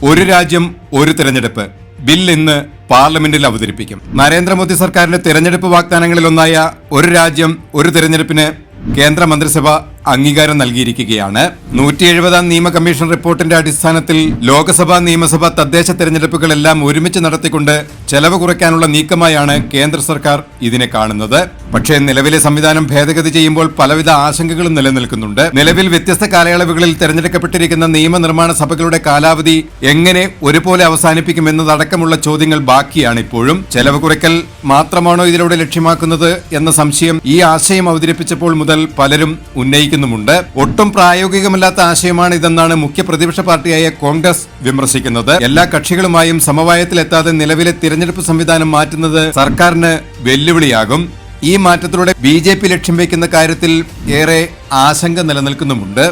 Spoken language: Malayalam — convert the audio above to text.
ഒരു രാജ്യം ഒരു തിരഞ്ഞെടുപ്പ് ബിൽ ഇന്ന് പാർലമെന്റിൽ അവതരിപ്പിക്കും. നരേന്ദ്രമോദി സർക്കാരിന്റെ തിരഞ്ഞെടുപ്പ് വാഗ്ദാനങ്ങളിലൊന്നായ ഒരു രാജ്യം ഒരു തിരഞ്ഞെടുപ്പിന് കേന്ദ്ര മന്ത്രിസഭ അംഗീകാരം നൽകിയിരിക്കുകയാണ്. 170-ാം നിയമ കമ്മീഷൻ റിപ്പോർട്ടിന്റെ അടിസ്ഥാനത്തിൽ ലോക്സഭ, നിയമസഭ, തദ്ദേശ തെരഞ്ഞെടുപ്പുകളെല്ലാം ഒരുമിച്ച് നടത്തിക്കൊണ്ട് ചെലവ് കുറയ്ക്കാനുള്ള നീക്കമായാണ് കേന്ദ്ര സർക്കാർ ഇതിനെ കാണുന്നത്. പക്ഷേ നിലവിലെ സംവിധാനം ഭേദഗതി ചെയ്യുമ്പോൾ പലവിധ ആശങ്കകളും നിലനിൽക്കുന്നുണ്ട്. നിലവിൽ വ്യത്യസ്ത കാലയളവുകളിൽ തെരഞ്ഞെടുക്കപ്പെട്ടിരിക്കുന്ന നിയമനിർമ്മാണ സഭകളുടെ കാലാവധി എങ്ങനെ ഒരുപോലെ അവസാനിപ്പിക്കുമെന്നതടക്കമുള്ള ചോദ്യങ്ങൾ ബാക്കിയാണ് ഇപ്പോഴും. ചെലവ് കുറയ്ക്കൽ മാത്രമാണോ ഇതിലൂടെ ലക്ഷ്യമാക്കുന്നത് എന്ന സംശയം ഈ ആശയം അവതരിപ്പിച്ചപ്പോൾ മുതൽ പലരും ഉന്നയിക്കുന്നുമുണ്ട്. ഒട്ടും പ്രായോഗികമല്ലാത്ത ആശയമാണ് ഇതെന്നാണ് മുഖ്യ പ്രതിപക്ഷ പാർട്ടിയായ കോൺഗ്രസ് വിമർശിക്കുന്നത്. എല്ലാ കക്ഷികളുമായും സമവായത്തിലെത്താതെ നിലവിലെ തിരഞ്ഞെടുപ്പ് സംവിധാനം മാറ്റുന്നത് സർക്കാരിന് വെല്ലുവിളിയാകും. ഈ മാറ്റത്തിലൂടെ BJP ലക്ഷ്യം വയ്ക്കുന്ന കാര്യത്തിൽ ഏറെ ആശങ്ക നിലനിൽക്കുന്നുമുണ്ട്.